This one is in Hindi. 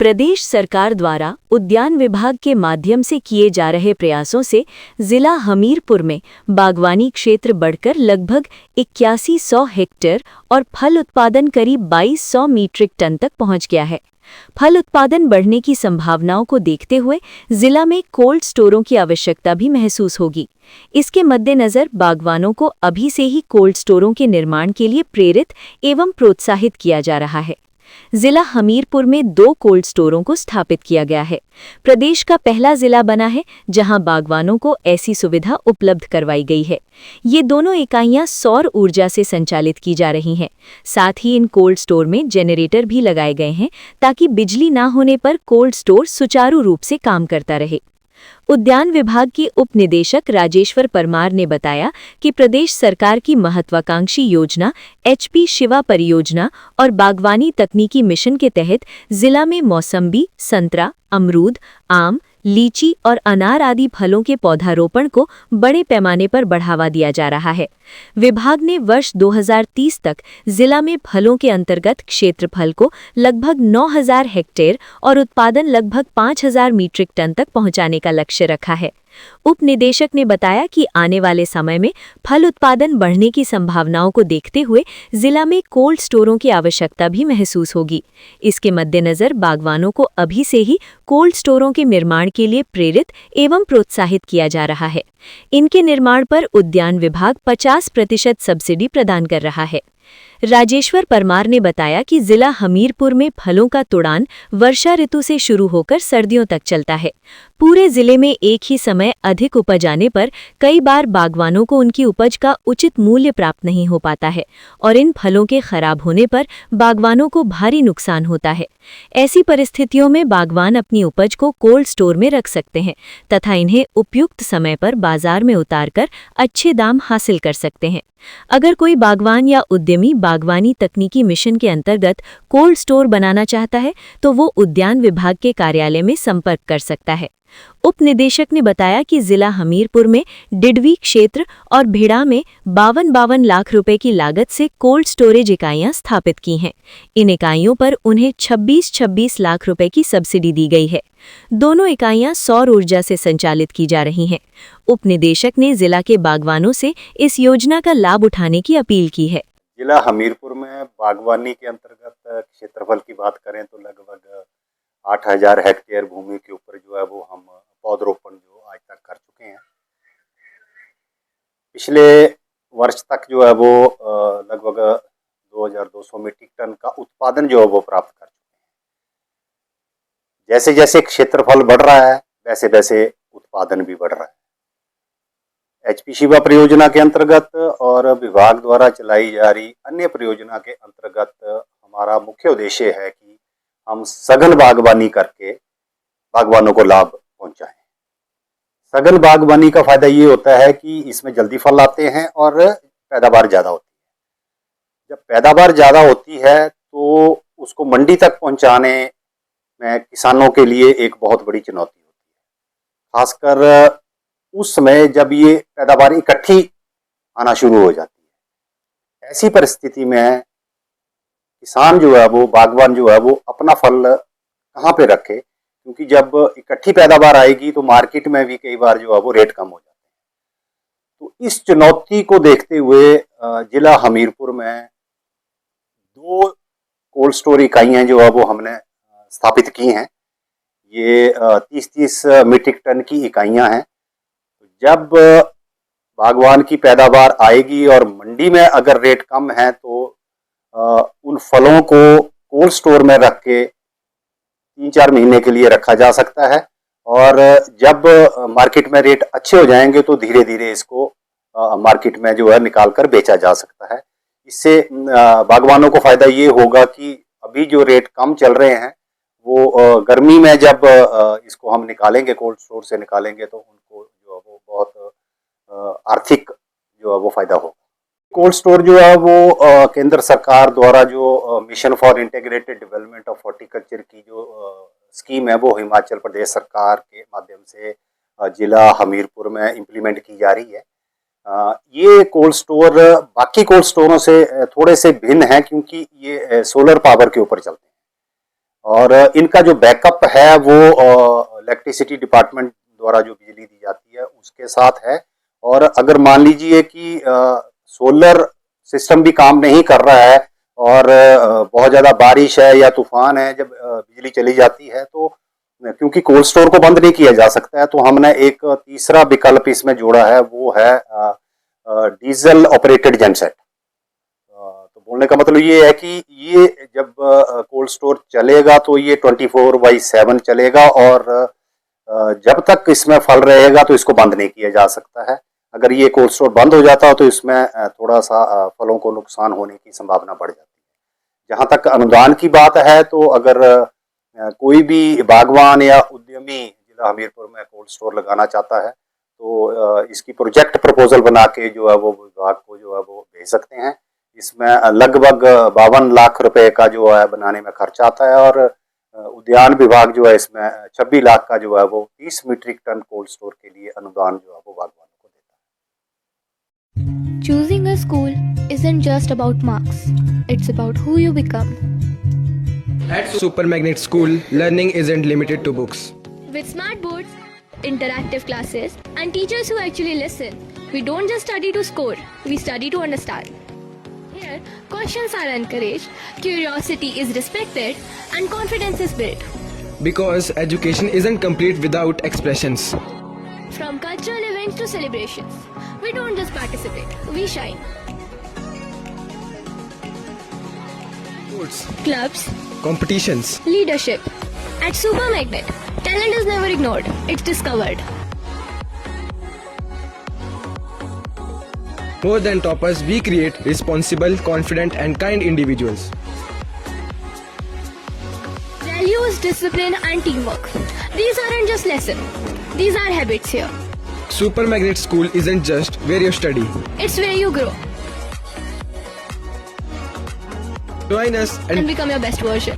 प्रदेश सरकार द्वारा उद्यान विभाग के माध्यम से किए जा रहे प्रयासों से जिला हमीरपुर में बागवानी क्षेत्र बढ़कर लगभग 8100 हेक्टेयर और फल उत्पादन करीब 2200 मीट्रिक टन तक पहुंच गया है। फल उत्पादन बढ़ने की संभावनाओं को देखते हुए जिला में कोल्ड स्टोरों की आवश्यकता भी महसूस होगी। इसके मद्देनजर बागवानों को अभी से ही कोल्ड स्टोरों के निर्माण के लिए प्रेरित एवं प्रोत्साहित किया जा रहा है। जिला हमीरपुर में 2 कोल्ड स्टोरों को स्थापित किया गया है। प्रदेश का पहला जिला बना है जहां बागवानों को ऐसी सुविधा उपलब्ध करवाई गई है। ये दोनों इकाइयां सौर ऊर्जा से संचालित की जा रही हैं। साथ ही इन कोल्ड स्टोर में जनरेटर भी लगाए गए हैं ताकि बिजली ना होने पर कोल्ड स्टोर सुचारू रूप से काम करता रहे। उद्यान विभाग के उप निदेशक राजेश्वर परमार ने बताया कि प्रदेश सरकार की महत्वाकांक्षी योजना HP शिवा परियोजना और बागवानी तकनीकी मिशन के तहत जिला में मौसम्बी, संतरा, अमरूद, आम, लीची और अनार आदि फलों के पौधारोपण को बड़े पैमाने पर बढ़ावा दिया जा रहा है। विभाग ने वर्ष 2030 तक जिला में फलों के अंतर्गत क्षेत्रफल को लगभग 9000 हेक्टेयर और उत्पादन लगभग 5000 मीट्रिक टन तक पहुंचाने का लक्ष्य रखा है। उप निदेशक ने बताया कि आने वाले समय में फल उत्पादन बढ़ने की संभावनाओं को देखते हुए जिला में कोल्ड स्टोरों की आवश्यकता भी महसूस होगी। इसके मद्देनजर बागवानों को अभी से ही कोल्ड स्टोरों के निर्माण के लिए प्रेरित एवं प्रोत्साहित किया जा रहा है। इनके निर्माण पर उद्यान विभाग 50% सब्सिडी प्रदान कर रहा है। राजेश्वर परमार ने बताया कि जिला हमीरपुर में फलों का तुड़ान वर्षा ऋतु से शुरू होकर सर्दियों तक चलता है। पूरे जिले में एक ही समय अधिक उपज आने पर कई बार बागवानों को उनकी उपज का उचित मूल्य प्राप्त नहीं हो पाता है और इन फलों के खराब होने पर बागवानों को भारी नुकसान होता है। ऐसी परिस्थितियों में बागवान अपनी उपज को कोल्ड स्टोर में रख सकते हैं तथा इन्हें उपयुक्त समय पर बाजार में उतारकर अच्छे दाम हासिल कर सकते हैं। अगर कोई बागवान या उद्यमी बागवानी तकनीकी मिशन के अंतर्गत कोल्ड स्टोर बनाना चाहता है तो वो उद्यान विभाग के कार्यालय में संपर्क कर सकता है। उप निदेशक ने बताया कि जिला हमीरपुर में डिडवी क्षेत्र और भिड़ा में 52 लाख रुपए की लागत से कोल्ड स्टोरेज इकाइयां स्थापित की हैं। इन इकाइयों पर उन्हें 26 लाख रुपए की सब्सिडी दी गई है। दोनों इकाइयां सौर ऊर्जा से संचालित की जा रही हैं। उप निदेशक ने जिला के बागवानों से इस योजना का लाभ उठाने की अपील की है। जिला हमीरपुर में बागवानी के अंतर्गत क्षेत्रफल की बात करें तो लगभग 8000 हेक्टेयर भूमि के ऊपर जो है वो हम पौधरोपण जो आज तक कर चुके हैं। पिछले वर्ष तक जो है वो लगभग 2200 मीट्रिक टन का उत्पादन जो है वो प्राप्त कर चुके हैं। जैसे जैसे क्षेत्रफल बढ़ रहा है वैसे वैसे उत्पादन भी बढ़ रहा है। HP शिवा परियोजना के अंतर्गत और विभाग द्वारा चलाई जा रही अन्य परियोजना के अंतर्गत हमारा मुख्य उद्देश्य है कि हम सघन बागवानी करके बागवानों को लाभ पहुंचाएं। सघन बागवानी का फायदा ये होता है कि इसमें जल्दी फल आते हैं और पैदावार ज़्यादा होती है। जब पैदावार ज़्यादा होती है तो उसको मंडी तक पहुंचाने में किसानों के लिए एक बहुत बड़ी चुनौती होती है, खासकर उस समय जब ये पैदावार इकट्ठी आना शुरू हो जाती है। ऐसी परिस्थिति में किसान जो है वो बागवान जो है वो अपना फल कहाँ पे रखे, क्योंकि जब इकट्ठी पैदावार आएगी तो मार्केट में भी कई बार जो है वो रेट कम हो जाते हैं। तो इस चुनौती को देखते हुए जिला हमीरपुर में 2 कोल्ड स्टोर इकाइयाँ जो है वो हमने स्थापित की हैं। ये 30-30 मीट्रिक टन की इकाइयाँ हैं। जब बागवान की पैदावार आएगी और मंडी में अगर रेट कम है तो उन फलों को कोल्ड स्टोर में रख के 3-4 महीने के लिए रखा जा सकता है और जब मार्केट में रेट अच्छे हो जाएंगे तो धीरे धीरे इसको मार्केट में जो है निकाल कर बेचा जा सकता है। इससे बागवानों को फायदा ये होगा कि अभी जो रेट कम चल रहे हैं वो गर्मी में जब इसको हम निकालेंगे, कोल्ड स्टोर से निकालेंगे तो उनको जो है वो बहुत आर्थिक जो है वो फायदा होगा। कोल्ड स्टोर जो है वो केंद्र सरकार द्वारा जो mission for integrated development of horticulture की जो स्कीम है वो हिमाचल प्रदेश सरकार के माध्यम से जिला हमीरपुर में इम्प्लीमेंट की जा रही है। ये कोल्ड स्टोर बाकी कोल्ड स्टोरों से थोड़े से भिन्न है क्योंकि ये सोलर पावर के ऊपर चलते हैं और इनका जो बैकअप है वो इलेक्ट्रिसिटी डिपार्टमेंट द्वारा जो बिजली दी जाती है उसके साथ है। और अगर मान लीजिए कि सोलर सिस्टम भी काम नहीं कर रहा है और बहुत ज़्यादा बारिश है या तूफान है, जब बिजली चली जाती है तो क्योंकि कोल्ड स्टोर को बंद नहीं किया जा सकता है, तो हमने एक तीसरा विकल्प इसमें जोड़ा है, वो है डीजल ऑपरेटेड जेनसेट। तो बोलने का मतलब ये है कि ये जब कोल्ड स्टोर चलेगा तो ये 24/7 चलेगा और जब तक इसमें फल रहेगा तो इसको बंद नहीं किया जा सकता है। अगर ये कोल्ड स्टोर बंद हो जाता तो इसमें थोड़ा सा फलों को नुकसान होने की संभावना बढ़ जाती है। जहाँ तक अनुदान की बात है तो अगर कोई भी बागवान या उद्यमी जिला हमीरपुर में कोल्ड स्टोर लगाना चाहता है तो इसकी प्रोजेक्ट प्रपोजल बना के जो है वो विभाग को जो है वो भेज सकते हैं। इसमें लगभग 52 लाख रुपए का जो है बनाने में खर्च आता है और उद्यान विभाग जो है इसमें 26 लाख का जो है वो 30 मीट्रिक टन कोल्ड स्टोर के लिए अनुदान जो है वो बागवानों को देता है। Choosing a school isn't just about marks, it's about who you become. At Super Magnet School, learning isn't limited to books. With smart boards, interactive classes, and teachers who actually listen, we don't just study to score, we study to understand. Here, questions are encouraged, curiosity is respected, and confidence is built. Because education isn't complete without expressions. From cultural events to celebrations, we don't just participate, we shine. Sports, Clubs, competitions, leadership. At Super Magnet, talent is never ignored, it's discovered. more than toppers, we create responsible, confident, and kind individuals. Values, discipline, and teamwork. These aren't just lessons, these are habits here. Super Magnet School isn't just where you study. It's where you grow Join us and and become your best version.